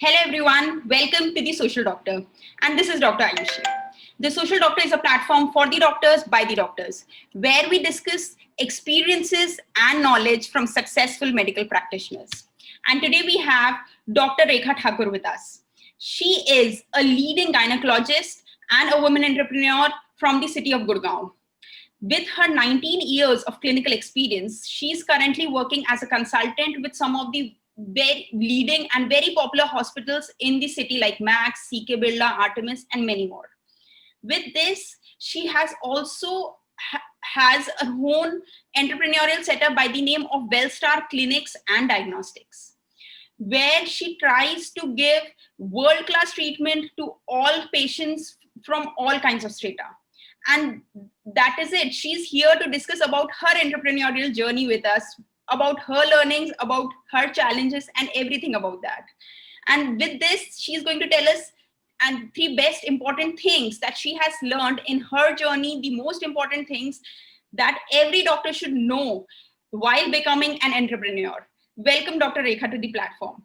Hello everyone, welcome to The Social Doctor. And this is Dr. Ayushi. The Social Doctor is a platform for the doctors by the doctors, where we discuss experiences and knowledge from successful medical practitioners. And today we have Dr. Rekha Thakur with us. She is a leading gynecologist and a woman entrepreneur from the city of Gurgaon. With her 19 years of clinical experience, she is currently working as a consultant with some of the very leading and very popular hospitals in the city like Max, CK Birla, Artemis, and many more. With this, she has also has her own entrepreneurial setup by the name of Wellstar Clinics and Diagnostics, where she tries to give world-class treatment to all patients from all kinds of strata. And that is it. She's here to discuss about her entrepreneurial journey with us, about her learnings, about her challenges, and everything about that. And with this, she's going to tell us and three best important things that she has learned in her journey, the most important things that every doctor should know while becoming an entrepreneur. Welcome, Dr. Rekha, to the platform.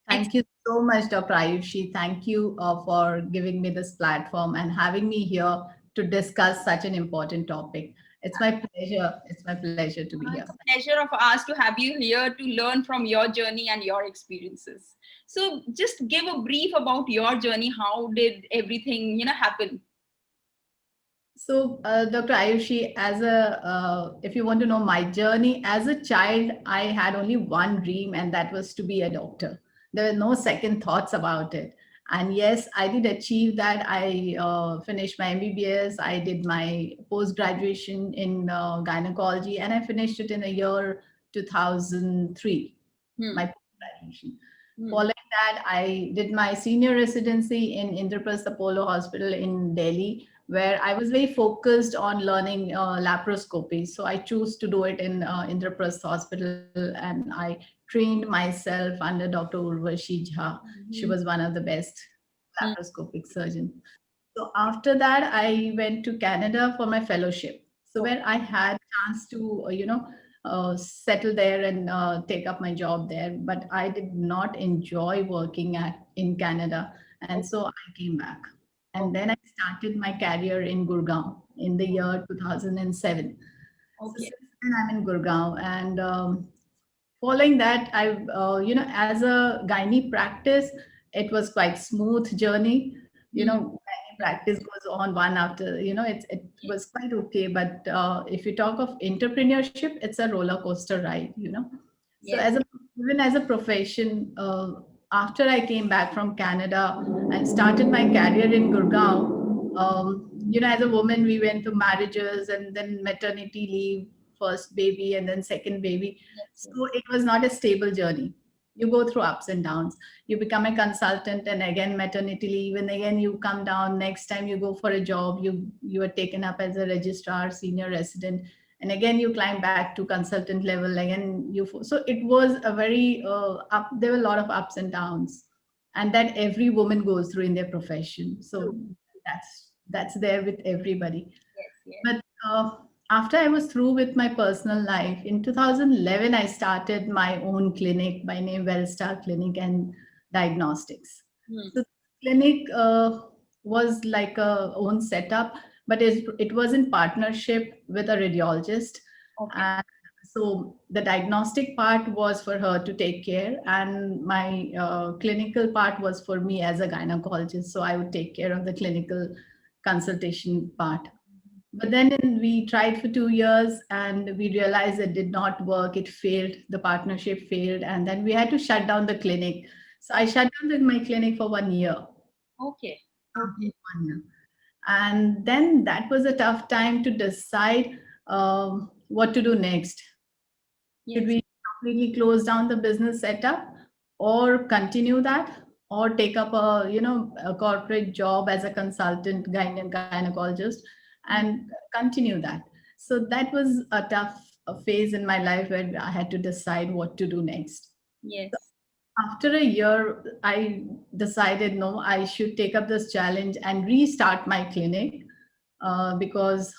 Thank you so much, Dr. Ayushi. Thank you for giving me this platform and having me here to discuss such an important topic. It's my pleasure. It's my pleasure to be here. It's a pleasure of ours to have you here to learn from your journey and your experiences. So just give a brief about your journey. How did everything, happen? So, Dr. Ayushi, if you want to know my journey as a child, I had only one dream, and that was to be a doctor. There were no second thoughts about it. And yes, I did achieve that. I finished my MBBS. I did my post graduation in gynecology, and I finished it in the year 2003. My post graduation. Following that, I did my senior residency in Indraprasth Apollo Hospital in Delhi, where I was very focused on learning laparoscopy. So I chose to do it in Indraprasth Hospital, and I trained myself under Dr. Urvashi Jha. She was one of the best laparoscopic surgeons. So after that, I went to Canada for my fellowship. So where I had chance to, settle there and take up my job there, but I did not enjoy working in Canada, and so I came back. And then I started my career in Gurgaon in the year 2007. So since then I'm in Gurgaon, and following that, as a gynae practice, it was quite smooth journey. Gynae practice goes on one after, it was quite okay. But if you talk of entrepreneurship, it's a roller coaster ride. So even as a profession, after I came back from Canada and started my career in Gurgaon, as a woman, we went to marriages and then maternity leave, first baby and then second baby. So it was not a stable journey. You go through ups and downs. You become a consultant, and again maternity leave, and again you come down. Next time you go for a job, you are taken up as a registrar, senior resident, and again you climb back to consultant level. Again so it was a very up. There were a lot of ups and downs, and that every woman goes through in their profession. So that's there with everybody. But after I was through with my personal life, in 2011, I started my own clinic by name Wellstar Clinic and Diagnostics. So the clinic was like a own setup, but it was in partnership with a radiologist. And so the diagnostic part was for her to take care, and my clinical part was for me as a gynecologist. So I would take care of the clinical consultation part. But then we tried for 2 years and we realized it did not work. It failed. The partnership failed. And then we had to shut down the clinic. So I shut down my clinic for 1 year. Okay. 1 year. And then that was a tough time to decide what to do next. Should we completely close down the business setup or continue that, or take up a corporate job as a consultant gynecologist and continue that? So that was a tough phase in my life where I had to decide what to do next. Yes. After a year, I decided no, I should take up this challenge and restart my clinic, because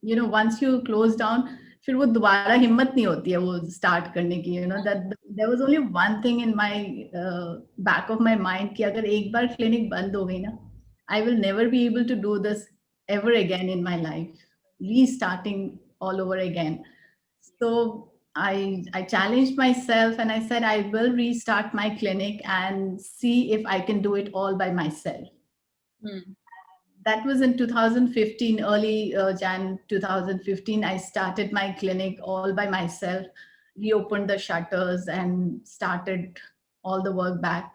once you close down, फिर वो दोबारा हिम्मत नहीं होती है वो start करने की, you know, that there was only one thing in my back of my mind कि अगर एक बार क्लिनिक बंद हो गई ना, I will never be able to do this ever again in my life, restarting all over again. So I challenged myself and I said I will restart my clinic and see if I can do it all by myself. Hmm. That was in 2015, early Jan 2015. I started my clinic all by myself, reopened the shutters and started all the work back.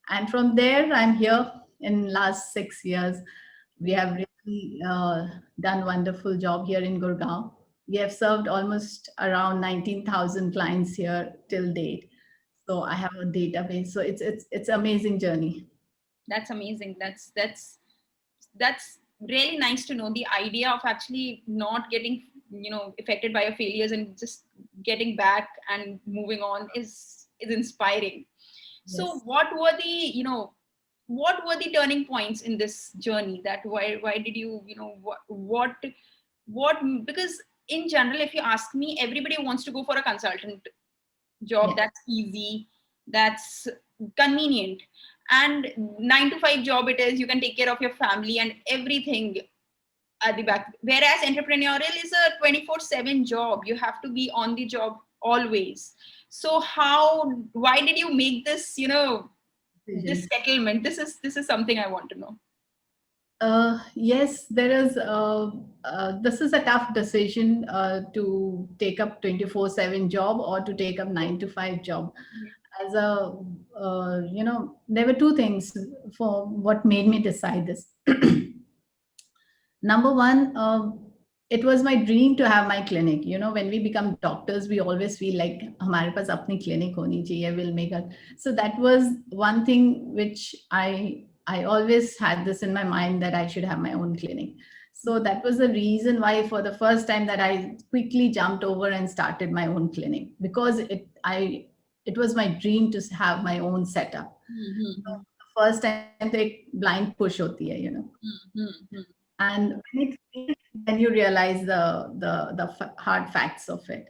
And from there, I'm here in last 6 years. We have really done wonderful job here in Gurgaon. We have served almost around 19,000 clients here till date. So I have a database. So it's amazing journey. That's amazing. That's really nice to know. The idea of actually not getting, affected by your failures and just getting back and moving on is inspiring. So Yes. what were the turning points in this journey? That why did you, what because in general, if you ask me, everybody wants to go for a consultant job. Yeah. That's easy, that's convenient, and 9 to 5 job it is. You can take care of your family and everything at the back, whereas entrepreneurial is a 24/7 job. You have to be on the job always. So why did you make this, this Decision. settlement? This is something I want to know. Yes, there is. This is a tough decision to take up 24/7 job or to take up 9 to 5 job. As a, there were two things for what made me decide this. Number one, it was my dream to have my clinic. You know, when we become doctors, we always feel like हमारे पास अपनी clinic होनी चाहिए. We'll make it. So that was one thing which I always had this in my mind that I should have my own clinic. So that was the reason why, for the first time, that I quickly jumped over and started my own clinic, because it was my dream to have my own setup. Mm-hmm. First time, तो एक blind push होती है, you know. Mm-hmm. And when then you realize the hard facts of it.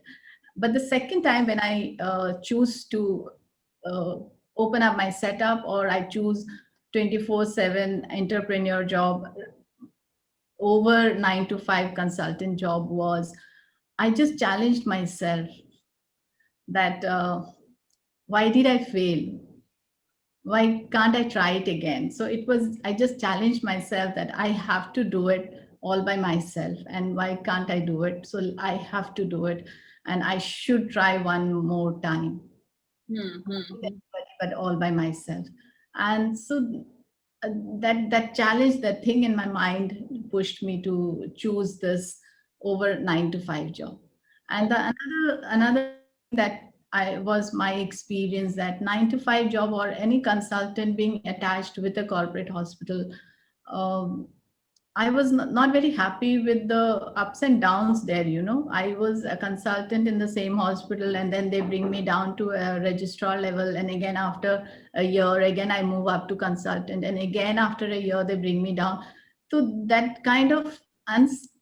But the second time, when I choose to uh, open up my setup, or I choose 24/7 entrepreneur job over 9 to 5 consultant job, was I just challenged myself that why did I fail? Why can't I try it again? So it was, I just challenged myself that I have to do it all by myself. And why can't I do it? So I have to do it. And I should try one more time, Mm-hmm. but all by myself. And so that challenge, that thing in my mind pushed me to choose this over 9 to 5 job. And the another that I was my experience, that 9 to 5 job or any consultant being attached with a corporate hospital, um, I was not very happy with the ups and downs there. You know, I was a consultant in the same hospital, and then they bring me down to a registrar level, and again after a year, again I move up to consultant, and again after a year they bring me down. So that kind of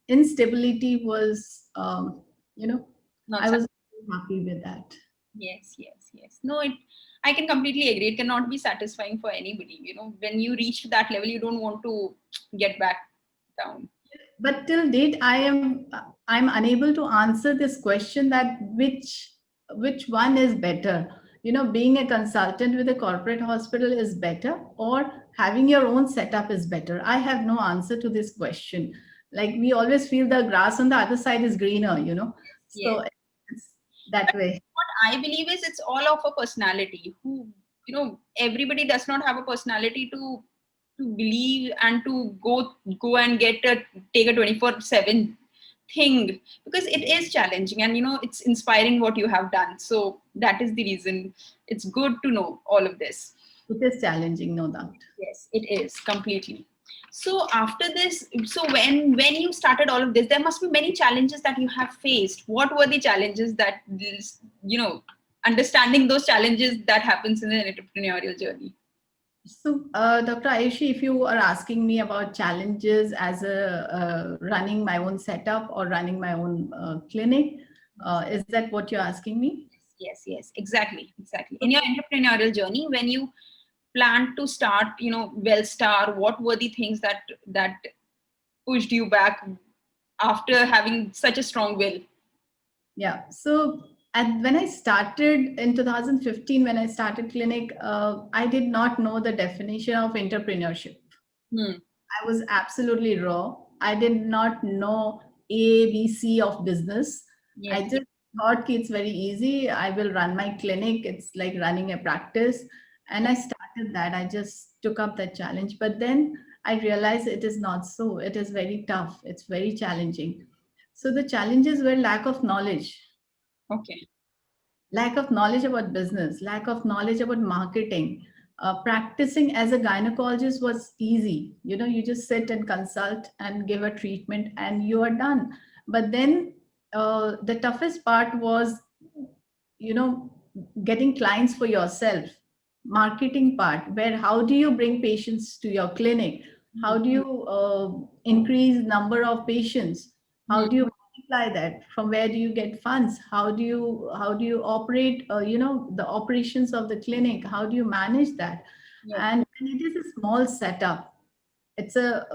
instability was, Not I was happy with that. Yes. No, I can completely agree. It cannot be satisfying for anybody. When you reach that level, you don't want to get back down. But till date, I'm unable to answer this question, that which one is better. You know, being a consultant with a corporate hospital is better, or having your own setup is better. I have no answer to this question. Like, we always feel the grass on the other side is greener, you know. Yes. So it's that But way. what I believe is it's all of a personality. Everybody does not have a personality to believe and to go and take a 24/7 thing, because it is challenging, and it's inspiring what you have done. So that is the reason it's good to know all of this. It is challenging, no doubt. Yes, it is completely. So after this, so when you started all of this, there must be many challenges that you have faced. What were the challenges that understanding those challenges that happens in an entrepreneurial journey? So, Dr. Ayushi, if you are asking me about challenges as a running my own setup or running my own clinic, Is that what you're asking me? Yes, yes, exactly, exactly. In your entrepreneurial journey, when you planned to start, Wellstar, what were the things that pushed you back after having such a strong will? Yeah. So when I started in 2015, when I started clinic, I did not know the definition of entrepreneurship. Hmm. I was absolutely raw. I did not know A, B, C of business. I Yes. just thought it's very easy. I will run my clinic. It's like running a practice. And I started that. I just took up that challenge. But then I realized it is not so. It is very tough. It's very challenging. So the challenges were lack of knowledge, Okay. lack of knowledge about business, lack of knowledge about marketing. Practicing as a gynecologist was easy. You just sit and consult and give a treatment and you are done. But then the toughest part was, you know, getting clients for yourself, marketing part, where how do you bring patients to your clinic? How do you increase number of patients? How Hmm. do you multiply that? From where do you get funds? How do you operate, the operations of the clinic? How do you manage that? Yes. And it is a small setup. It's a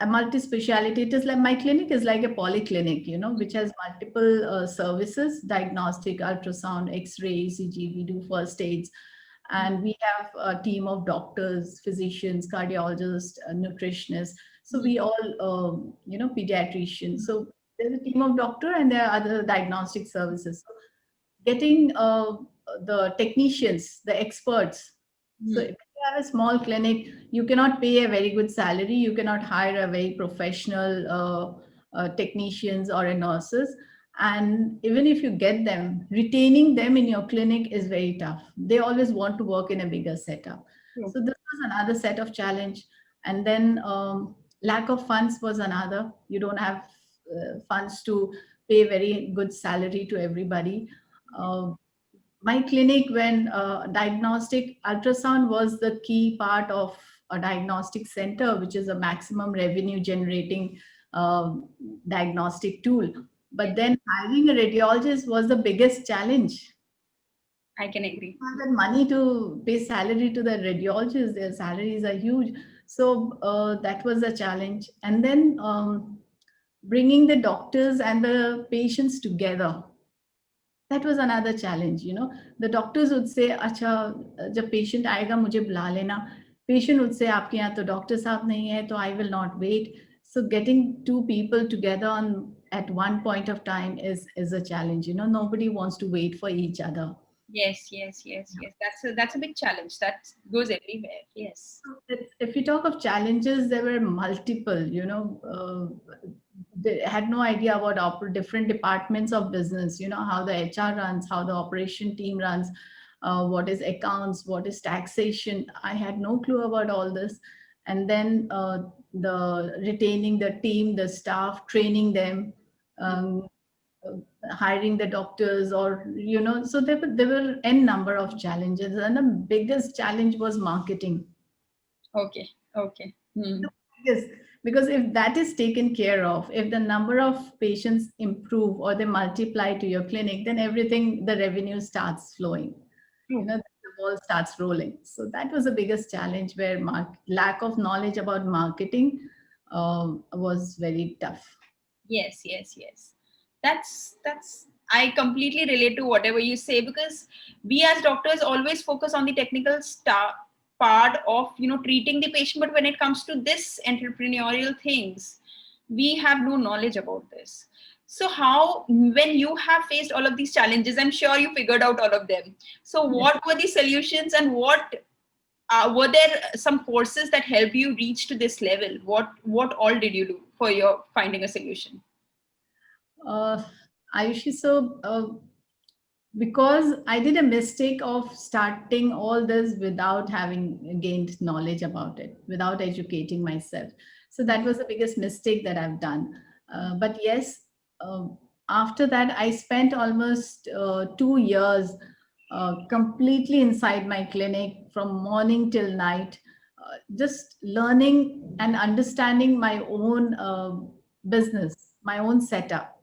multi-speciality. It is like my clinic is like a polyclinic, which has multiple services: diagnostic, ultrasound, X-ray, ECG. We do first aids, and we have a team of doctors, physicians, cardiologists, nutritionists. So we all, pediatricians. So there's a team of doctor, and there are other diagnostic services. So getting the technicians, the experts. So Hmm. if you have a small clinic, you cannot pay a very good salary. You cannot hire a very professional technicians or a nurses. And even if you get them, retaining them in your clinic is very tough. They always want to work in a bigger setup. True. So this was another set of challenge. And then lack of funds was another. You don't have funds to pay very good salary to everybody. uh, my clinic, when diagnostic ultrasound was the key part of a diagnostic center, which is a maximum revenue generating diagnostic tool. But Yes, then hiring a radiologist was the biggest challenge. I can agree. Have that money to pay salary to the radiologists. Their salaries are huge. So that was a challenge. And then bringing the doctors and the patients together, that was another challenge. The doctors would say, अच्छा जब patient आएगा मुझे बुला लेना. Patient would say, आपके यहाँ तो doctor साहब नहीं है, तो I will not wait. So getting two people together at one point of time is a challenge. Nobody wants to wait for each other. Yes, yes, yes, yes. That's a big challenge. That goes everywhere. Yes. If you talk of challenges, there were multiple. They had no idea about different departments of business. How the HR runs, how the operation team runs, what is accounts, what is taxation. I had no clue about all this. And then the retaining the team, the staff, training them. Um, Hiring the doctors, or so there were n number of challenges, and the biggest challenge was marketing. Okay. Okay. Hmm. Yes, because if that is taken care of, if the number of patients improve or they multiply to your clinic, then everything, the revenue starts flowing. True. The ball starts rolling. So that was the biggest challenge, where lack of knowledge about marketing was very tough. Yes, yes, yes. That's I completely relate to whatever you say, because we as doctors always focus on the technical part of treating the patient, but when it comes to this entrepreneurial things, we have no knowledge about this. So how, when you have faced all of these challenges, I'm sure you figured out all of them. So Yes. what were the solutions, and what were there some courses that helped you reach to this level? What all did you do for your finding a solution? Uh, Ayushi, so because I did a mistake of starting all this without having gained knowledge about it, without educating myself. So that was the biggest mistake that I've done. But yes, uh, after that, I spent almost 2 years completely inside my clinic from morning till night, just learning and understanding my own business, my own setup.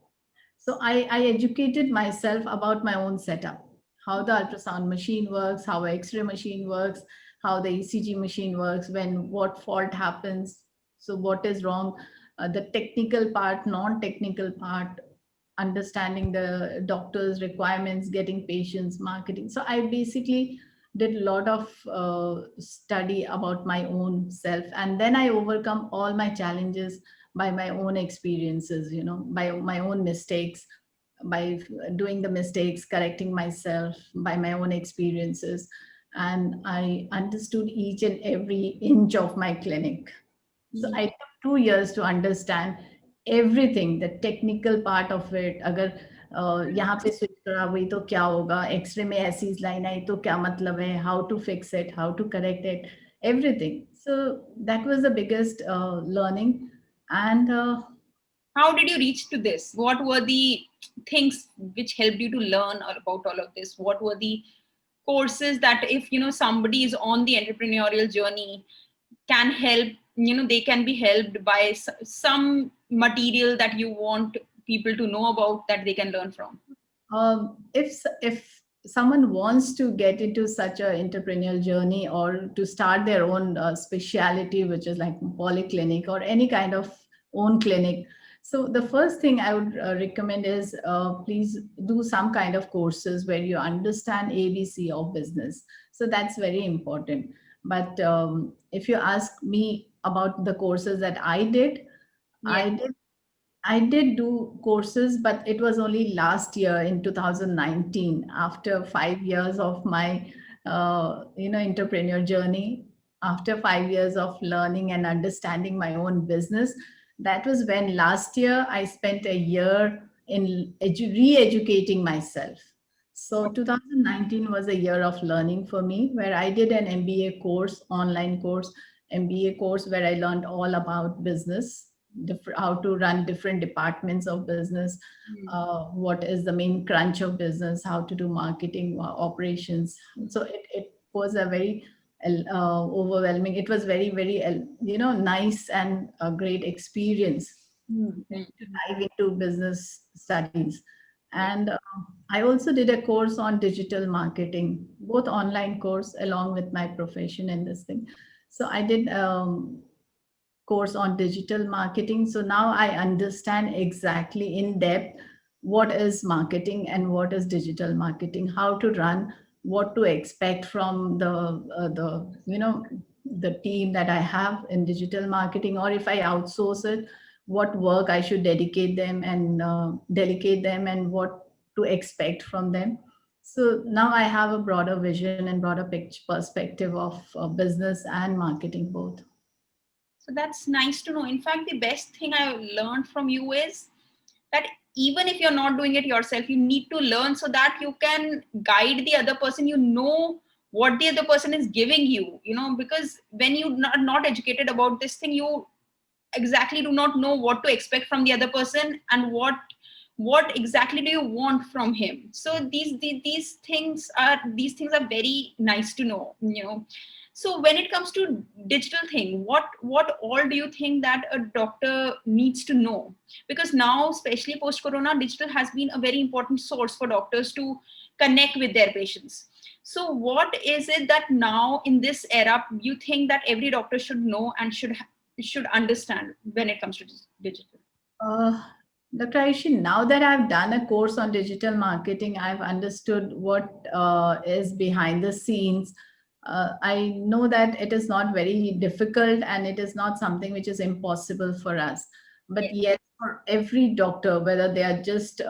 So I educated myself about my own setup, how the ultrasound machine works, how X-ray machine works, how the ECG machine works, when what fault happens, so what is wrong, the technical part, non-technical part, understanding the doctor's requirements, getting patients, marketing. So I basically did a lot of study about my own self, and then I overcome all my challenges by my own experiences, by my own mistakes, by doing the mistakes, correcting myself by my own experiences. And I understood each and every inch of my clinic. So I took 2 years to understand everything, the technical part of it. अगर यहाँ पे switch करा हुई तो क्या होगा, x ray में ऐसी लाइन आई तो क्या मतलब है, how to fix it, how to correct it, everything. So that was the biggest learning. And How did you reach to this? What were the things which helped you to learn about all of this? What were the courses that, if somebody is on the entrepreneurial journey, can help, they can be helped by some material that you want people to know about, that they can learn from? If someone wants to get into such a entrepreneurial journey, or to start their own specialty, which is like polyclinic or any kind of own clinic, so the first thing I would recommend is please do some kind of courses where you understand ABC of business. So that's very important. But if you ask me about the courses that I did, Yeah. I did do courses, but it was only last year in 2019, after 5 years of my, entrepreneur journey, after 5 years of learning and understanding my own business. That was when last year I spent a year in re-educating myself. So 2019 was a year of learning for me, where I did an MBA course, online course, MBA course, where I learned all about business, how to run different departments of business, what is the main crunch of business, how to do marketing, operations. So it was a very overwhelming. It was very, very, nice and a great experience to dive into business studies. And I also did a course on digital marketing, both online course along with my profession in this thing. So I did course on digital marketing. So now I understand exactly in depth what is marketing and what is digital marketing, how to run, what to expect from the team that I have in digital marketing, or if I outsource it, what work I should dedicate them and delegate them, and what to expect from them. So now I have a broader vision and broader perspective of business and marketing both. So that's nice to know. In fact, the best thing I learned from you is that even if you're not doing it yourself, you need to learn so that you can guide the other person. You know what the other person is giving you, because when you are not educated about this thing, you exactly do not know what to expect from the other person, and what exactly do you want from him. So these things are very nice to know. So when it comes to digital thing, what all do you think that a doctor needs to know? Because now, especially post corona, digital has been a very important source for doctors to connect with their patients. So what is it that now in this era you think that every doctor should know and should understand when it comes to digital? Uh, Dr. Aishi, now that I've done a course on digital marketing, I've understood what is behind the scenes. I know that it is not very difficult and it is not something which is impossible for us. But yes, for every doctor, whether they are just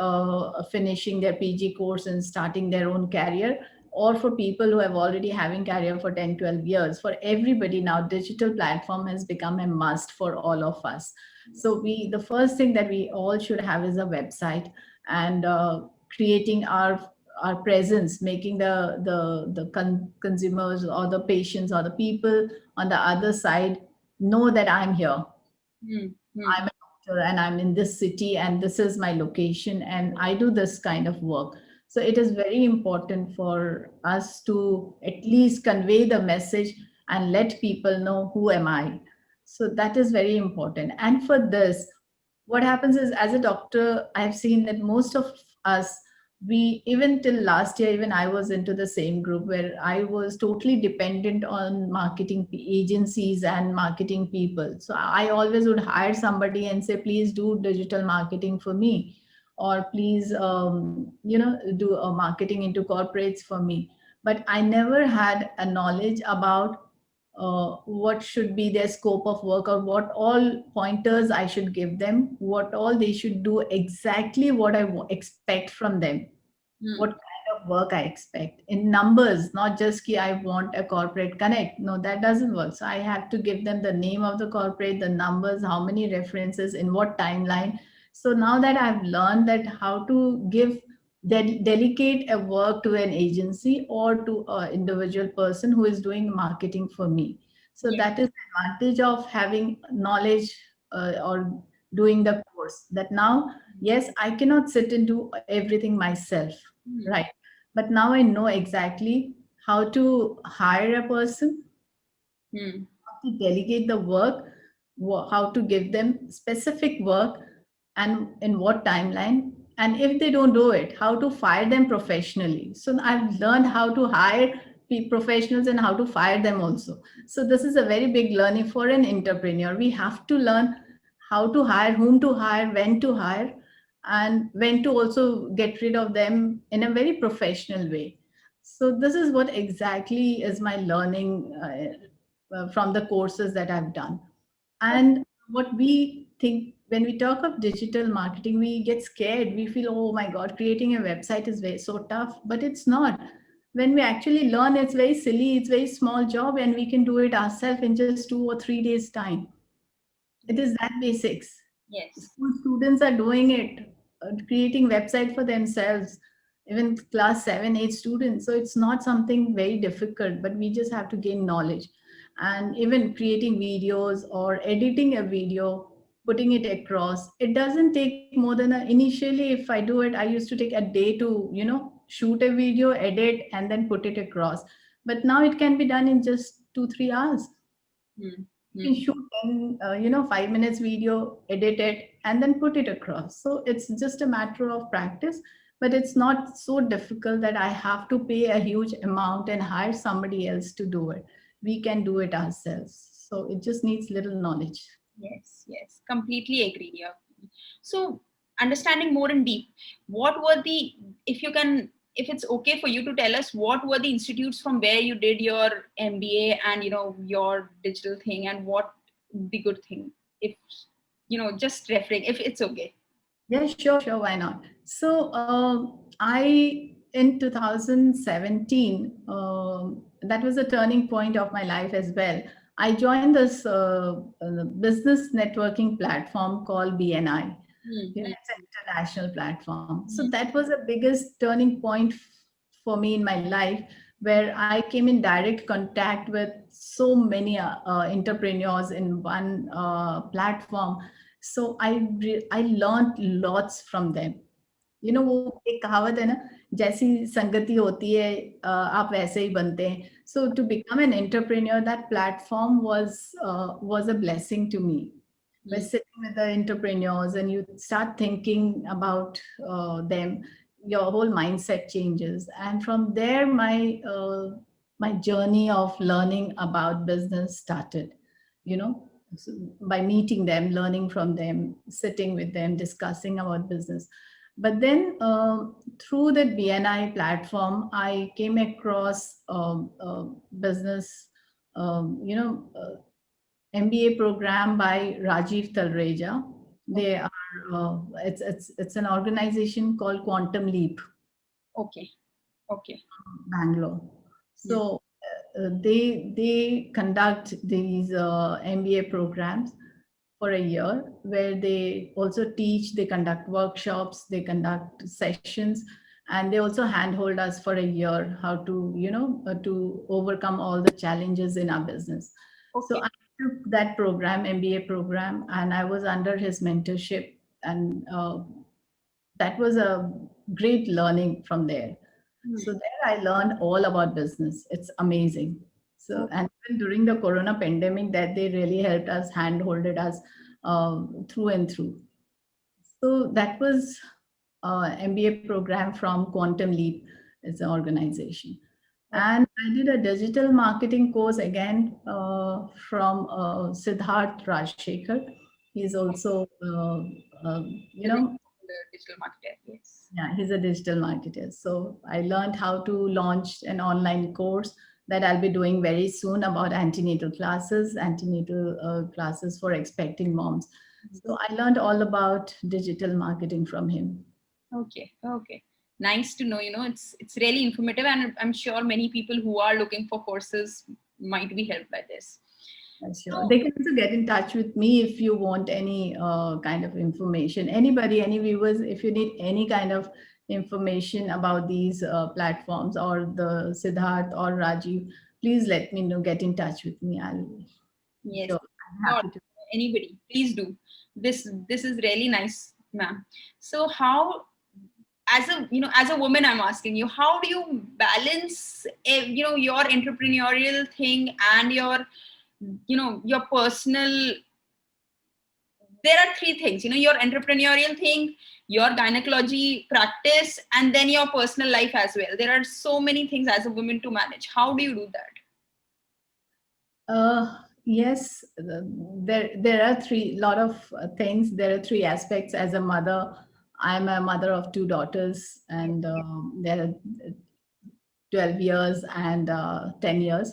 finishing their PG course and starting their own career, or for people who have already having career for 10, 12 years, for everybody now, digital platform has become a must for all of us. So the first thing that we all should have is a website, and creating our presence, making the consumers or the patients or the people on the other side know that I'm here. I'm a doctor and I'm in this city and this is my location and I do this kind of work. So it is very important for us to at least convey the message and let people know who am I. So that is very important. And for this, what happens is, as a doctor, I've seen that most of us, we, even till last year, even I was into the same group where I was totally dependent on marketing agencies and marketing people. So I always would hire somebody and say, please do digital marketing for me, or please, do a marketing into corporates for me. But I never had a knowledge about what should be their scope of work, or what all pointers I should give them, what all they should do, exactly what I expect from them, what Hmm. kind of work I expect in numbers, not just ki I want a corporate connect. No, that doesn't work. So I have to give them the name of the corporate, the numbers, how many references, in what timeline. So now that I've learned that how to give, delegate a work to an agency or to an individual person who is doing marketing for me. So Yeah. that is the advantage of having knowledge, or doing the course, that now, yes, I cannot sit and do everything myself, Hmm. right? But now I know exactly how to hire a person, Hmm. how to delegate the work, how to give them specific work, and in what timeline. And if they don't do it, how to fire them professionally. So I've learned how to hire professionals and how to fire them also. So this is a very big learning for an entrepreneur. We have to learn how to hire, whom to hire, when to hire, and when to also get rid of them in a very professional way. So this is what exactly is my learning, from the courses that I've done. And what we think when we talk of digital marketing, we get scared. We feel, oh my God, creating a website is very so tough, but it's not. When we actually learn, it's very silly, it's very small job, and we can do it ourselves in just 2 or 3 days' time. It is that basics. Yes. School students are doing it, creating website for themselves, even class 7, 8 students. So it's not something very difficult, but we just have to gain knowledge. And even creating videos or editing a video, putting it across, it doesn't take more than initially, if I do it, I used to take a day to, shoot a video, edit, and then put it across. But now it can be done in just 2, 3 hours. Hmm. You Hmm. can shoot 10, 5 minutes video, edit it, and then put it across. So it's just a matter of practice, but it's not so difficult that I have to pay a huge amount and hire somebody else to do it. We can do it ourselves. So it just needs little knowledge. Yes. Yes. Completely agree here. So, understanding more in deep, what were the, if you can, if it's okay for you to tell us, what were the institutes from where you did your MBA and your digital thing, and what the good thing, if just referring, if it's okay. Yeah, sure, why not? So I, in 2017, that was a turning point of my life as well. I joined this business networking platform called BNI. Hmm. It's an international platform. So Hmm. that was the biggest turning point for me in my life, where I came in direct contact with so many entrepreneurs in one platform. So I learned lots from them. वो एक कहावत है ना, जैसी संगति होती है आप वैसे ही बनते हैं. So to become an entrepreneur, that platform was a blessing to me. By Hmm. sitting with the entrepreneurs and you start thinking about them, your whole mindset changes. And from there, my journey of learning about business started. You know, so by meeting them, learning from them, sitting with them, discussing about business. But then through the BNI platform, I came across business, MBA program by Rajiv Talreja. Okay. They are it's an organization called Quantum Leap, Okay. Okay. Bangalore. Hmm. So they conduct these MBA programs for a year, where they also teach, they conduct workshops, they conduct sessions, and they also handhold us for a year how to to overcome all the challenges in our business. So Okay. I took that program, MBA program, and I was under his mentorship, and that was a great learning from there. So Hmm. there I learned all about business. It's amazing. So, and even during the Corona pandemic, that they really helped us, handholded us through and through. So that was MBA program from Quantum Leap. It's an organization. And I did a digital marketing course again from Siddharth Rajshekhar. He's also, you The know, digital marketer. Yes. yeah, he's a digital marketer. So I learned how to launch an online course that I'll be doing very soon about antenatal classes for expecting moms. So I learned all about digital marketing from him. Okay. Okay. Nice to know. It's really informative, and I'm sure many people who are looking for courses might be helped by this. Sure. So, They can also get in touch with me if you want any kind of information. Anybody, any viewers, if you need any kind of information about these platforms or the Siddharth or Rajiv, please let me know. Get in touch with me. I'll yes, sure. I'm sure. happy to. Anybody, please do. This is really nice, ma'am. So how, as a woman, I'm asking you, how do you balance your entrepreneurial thing and your personal. There are three things, your entrepreneurial thing, your gynecology practice, and then your personal life as well. There are so many things as a woman to manage. How do you do that? Yes, there are three lot of things. There are three aspects as a mother. I'm a mother of two daughters, and they're 12 years and 10 years.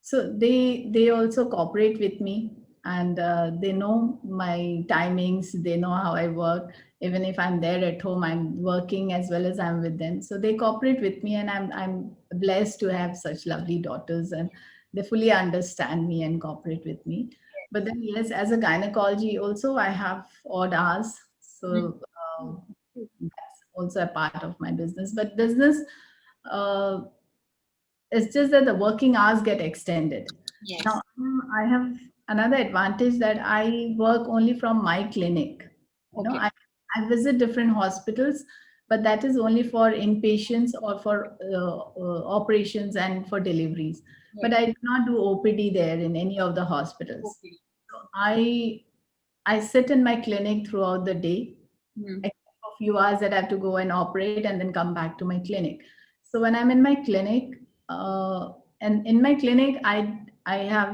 So they also cooperate with me, and they know my timings. They know how I work. Even if I'm there at home, I'm working as well as I'm with them. So they cooperate with me, and I'm blessed to have such lovely daughters, and they fully understand me and cooperate with me. But then yes, as a gynecology also, I have odd hours. So that's also a part of my business. But business, uh, it's just that the working hours get extended. Yes. Now, I have another advantage that I work only from my clinic. You know, Okay. I visit different hospitals, but that is only for inpatients or for operations and for deliveries. But Right. I do not do OPD there in any of the hospitals. Okay. So I sit in my clinic throughout the day, Hmm. except for a few hours that I have to go and operate and then come back to my clinic. So when I'm in my clinic, and in my clinic, I have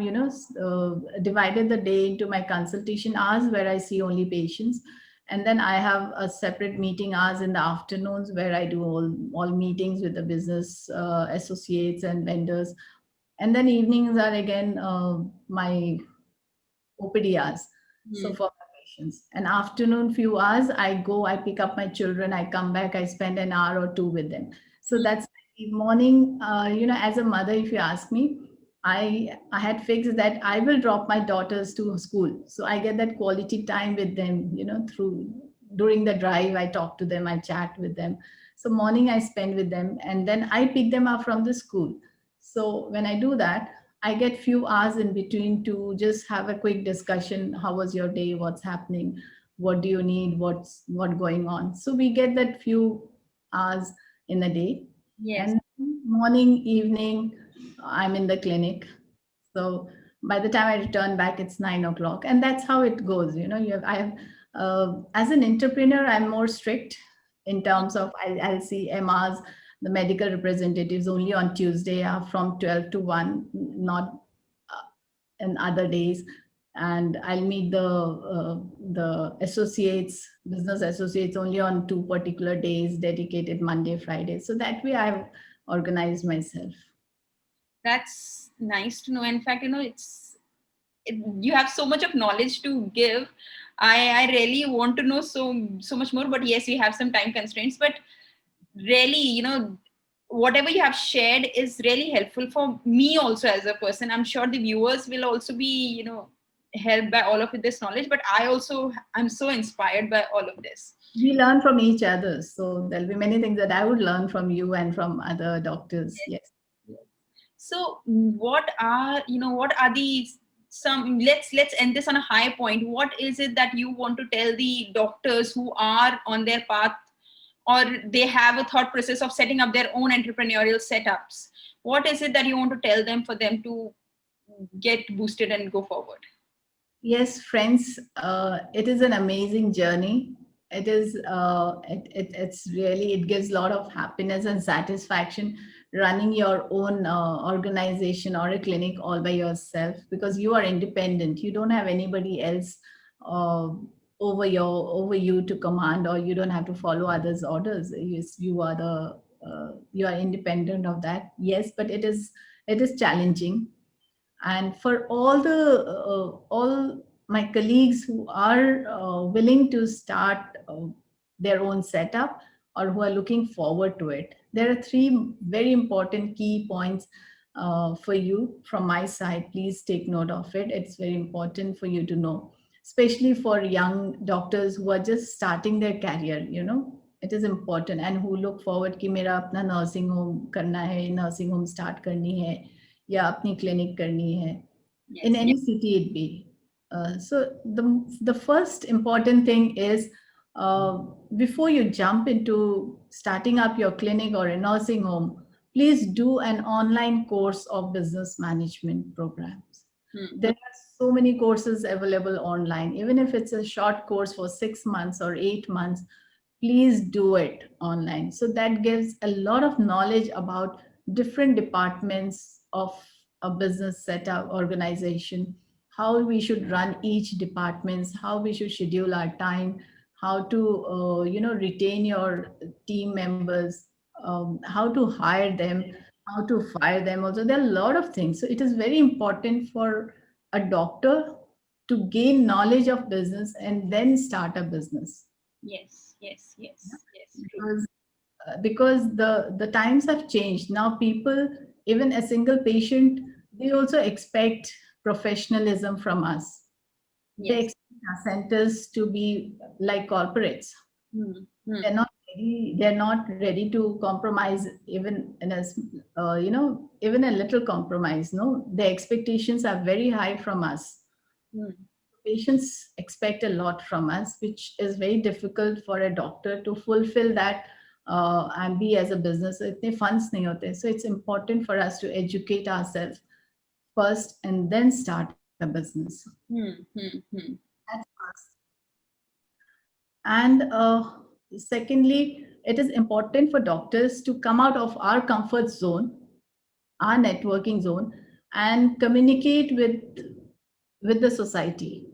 divided the day into my consultation hours where I see only patients, and then I have a separate meeting hours in the afternoons where I do all meetings with the business associates and vendors, and then evenings are again my OPD hours. So Hmm. for my patients. An afternoon few hours, I go, I pick up my children, I come back, I spend an hour or two with them. So that's the morning. As a mother, if you ask me, I had fixed that I will drop my daughters to school. So I get that quality time with them, through during the drive, I talk to them, I chat with them. So morning I spend with them, and then I pick them up from the school. So when I do that, I get few hours in between to just have a quick discussion. How was your day? What's happening? What do you need? What going on? So we get that few hours in a day. Yes. And morning, evening, I'm in the clinic. So by the time I return back, it's 9 o'clock, and that's how it goes. I have as an entrepreneur, I'm more strict in terms of I'll see MRs, the medical representatives only on Tuesday from 12 to 1, not in other days. And I'll meet the associates, business associates only on two particular days, dedicated Monday, Friday. So that way I've organized myself. That's nice to know. In fact, you have so much of knowledge to give. I really want to know so much more, but yes, we have some time constraints. But really, whatever you have shared is really helpful for me also as a person. I'm sure the viewers will also be, helped by all of this knowledge. But I'm so inspired by all of this. We learn from each other. So there'll be many things that I would learn from you and from other doctors. Yes. So what are the some let's end this on a high point. What is it that you want to tell the doctors who are on their path, or they have a thought process of setting up their own entrepreneurial setups? What is it that you want to tell them for them to get boosted and go forward? Yes, friends, it is an amazing journey. it is it's really, it gives a lot of happiness and satisfaction running your own organization or a clinic all by yourself, because you are independent. You don't have anybody else uh, over you to command, or you don't have to follow others orders. You are the you are independent of that. Yes, but it is challenging. And for all my colleagues who are willing to start their own setup, or who are looking forward to it, there are three very important key points for you from my side. Please take note of it. It's very important for you to know, especially for young doctors who are just starting their career. It is important, and who look forward कि मेरा अपना nursing home करना है, nursing home start करनी है, या अपनी clinic करनी है, in any city it be. So the first important thing is, before you jump into starting up your clinic or a nursing home, please do an online course of business management programs. There are so many courses available online. Even if it's a short course for 6 months or 8 months, please do it online. So that gives a lot of knowledge about different departments of a business setup organization, how we should run each departments, how we should schedule our time, how to retain your team members, how to hire them, how to fire them. Also, there are a lot of things. So it is very important for a doctor to gain knowledge of business and then start a business. Yes. Because the times have changed now. People, even a single patient, they also expect professionalism from us. They Yes. expect our centers to be like corporates. They're not ready to compromise, even in even a little compromise. No, the expectations are very high from us. Patients expect a lot from us, which is very difficult for a doctor to fulfill that and be as a business. Itne funds nahi hote. So it's important for us to educate ourselves first and then start a business. That's first. And secondly, it is important for doctors to come out of our comfort zone, our networking zone, and communicate with the society.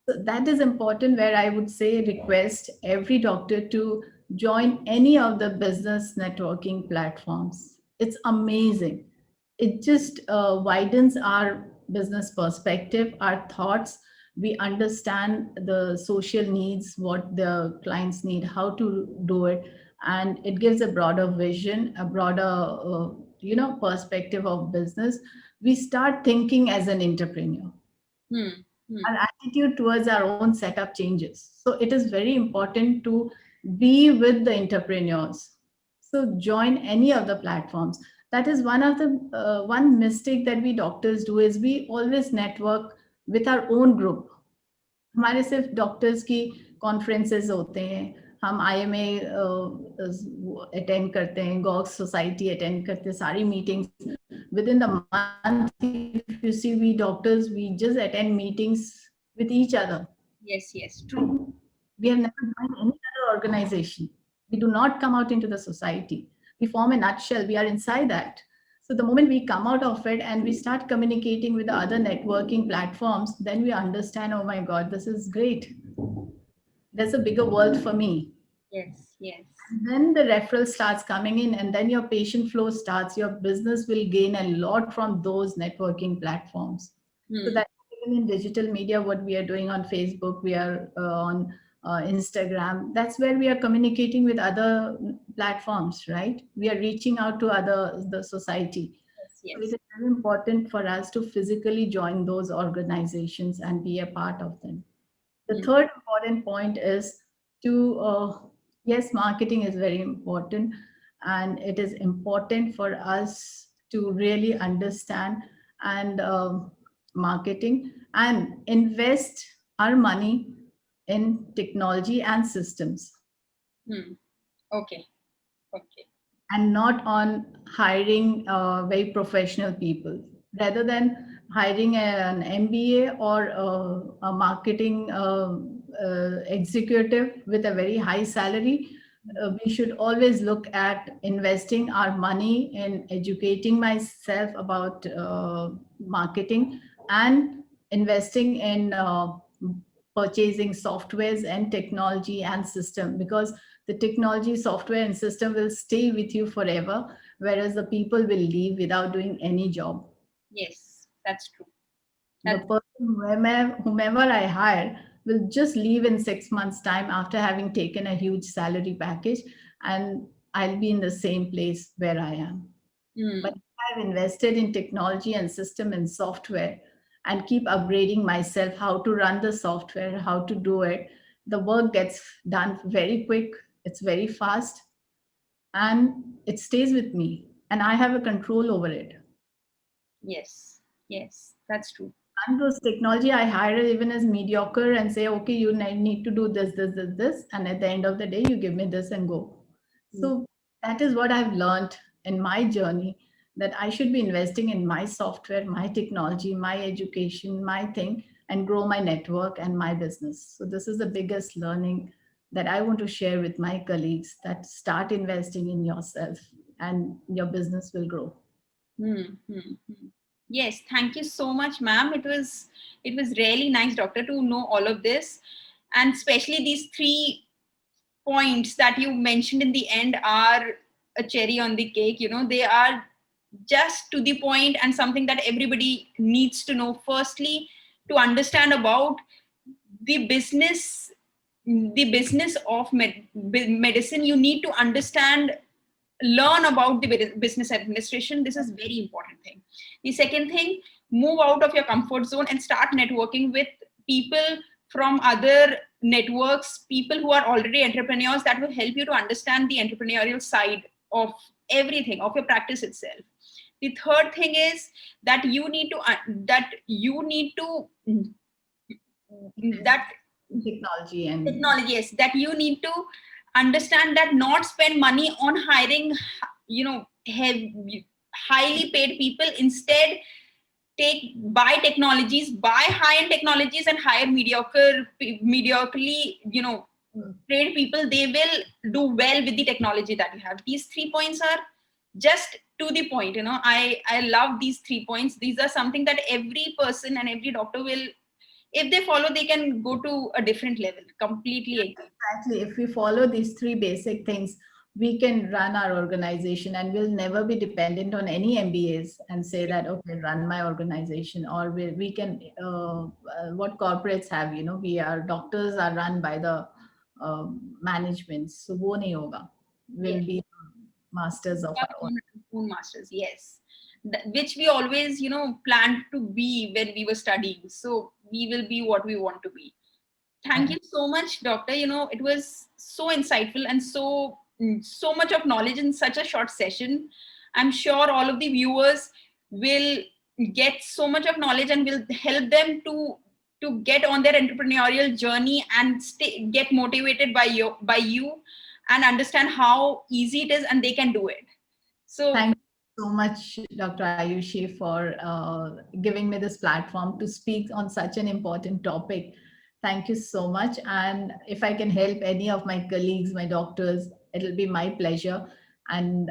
So that is important, where I would say request every doctor to join any of the business networking platforms. It's amazing. It just widens our business perspective, our thoughts. We understand the social needs, what the clients need, how to do it, and it gives a broader vision, a broader perspective of business. We start thinking as an entrepreneur. Our attitude towards our own setup changes. So it is very important to be with the entrepreneurs. So join any of the platforms. That is one of the one mistake that we doctors do, is we always network with our own group. हमारे सिर्फ doctors की conferences होते हैं, हम IMA attend करते हैं, Gox society attend करते हैं, सारी meetings within the month. If you see, we doctors, we just attend meetings with each other. Yes, true. We have never joined any other organization. We do not come out into the society. We form a nutshell. We are inside that. So the moment we come out of it and we start communicating with the other networking platforms, then we understand, oh my God, this is great. There's a bigger world for me. Yes. And then the referral starts coming in, and then your patient flow starts. Your business will gain a lot from those networking platforms. So that even in digital media, what we are doing on Facebook, we are on Instagram, that's where we are communicating with other platforms, right? We are reaching out to the society. Yes. So it is very important for us to physically join those organizations and be a part of them. The third important point is to, yes, marketing is very important, and it is important for us to really understand and marketing and invest our money in technology and systems. Okay. And not on hiring very professional people. Rather than hiring an MBA or a marketing executive with a very high salary, we should always look at investing our money in educating myself about marketing and investing in purchasing softwares and technology and system, because the technology, software and system will stay with you forever, whereas the people will leave without doing any job. Yes, that's true. The person, whomever I hire, will just leave in 6 months' time after having taken a huge salary package, and I'll be in the same place where I am. But if I've invested in technology and system and software and keep upgrading myself, how to run the software, how to do it, the work gets done very quick, it's very fast, and it stays with me, and I have a control over it. Yes, yes, that's true. And those technology, I hire even as mediocre and say, okay, you need to do this, and at the end of the day, you give me this and go. So that is what I've learned in my journey, that I should be investing in my software, my technology, my education, my thing, and grow my network and my business. So this is the biggest learning that I want to share with my colleagues, that start investing in yourself and your business will grow. Yes, thank you so much, ma'am. It was really nice, doctor, to know all of this, and especially these 3 points that you mentioned in the end are a cherry on the cake. You know, they are just to the point and something that everybody needs to know. Firstly, to understand about the business of medicine, you need to learn about the business administration. This is very important thing. The second thing, move out of your comfort zone and start networking with people from other networks, people who are already entrepreneurs, that will help you to understand the entrepreneurial side of everything, of your practice itself. The third thing is that you need to technology, yes, that you need to understand that not spend money on hiring, highly paid people. Instead, buy high-end technologies and hire mediocrely, trained people. They will do well with the technology that you have. These 3 points are just to the point. I love these 3 points. These are something that every person and every doctor will, if they follow, they can go to a different level. Completely. Exactly. If we follow these 3 basic things, we can run our organization and we'll never be dependent on any MBAs and say that, okay, run my organization. Or we can, what corporates have, doctors are run by the management. So wo nahi hoga. We'll be masters of our own masters. Yes. Which we always, planned to be when we were studying. So we will be what we want to be. Thank you so much, doctor. It was so insightful and so much of knowledge in such a short session. I'm sure all of the viewers will get so much of knowledge and will help them to get on their entrepreneurial journey and get motivated by you and understand how easy it is and they can do it. So thank you so much, Dr. Ayushi, for giving me this platform to speak on such an important topic. Thank you so much. And if I can help any of my colleagues, my doctors, it'll be my pleasure. And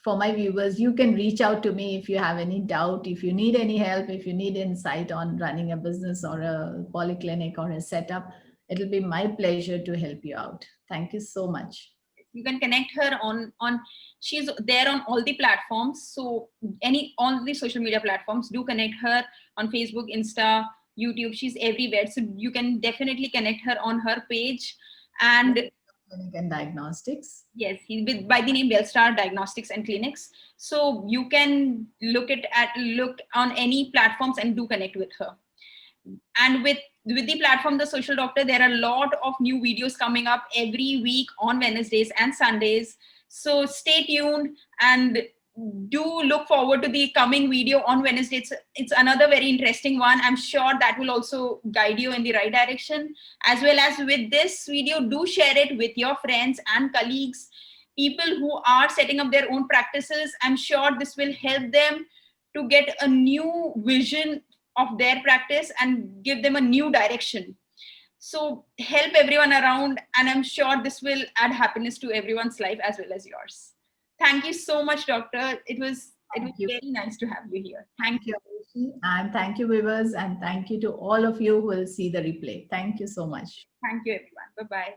for my viewers, you can reach out to me if you have any doubt, if you need any help, if you need insight on running a business or a polyclinic or a setup. It'll be my pleasure to help you out. Thank you so much. You can connect her on she's there on all the platforms. So all the social media platforms, do connect her on Facebook, Insta, YouTube. She's everywhere. So you can definitely connect her on her page. And Clinic and Diagnostics. Yes, by the name Wellstar Diagnostics and Clinics. So you can look on any platforms and do connect with her. And with the platform The Social Doctor, there are a lot of new videos coming up every week on Wednesdays and Sundays. So stay tuned and do look forward to the coming video on Wednesday. It's another very interesting one. I'm sure that will also guide you in the right direction. As well as with this video, do share it with your friends and colleagues, people who are setting up their own practices. I'm sure this will help them to get a new vision of their practice and give them a new direction. So help everyone around, and I'm sure this will add happiness to everyone's life as well as yours. Thank you so much, doctor. It was Thank you. very nice to have you here. Thank you. Ayushi. And thank you, viewers, and thank you to all of you who will see the replay. Thank you so much. Thank you, everyone. Bye-bye.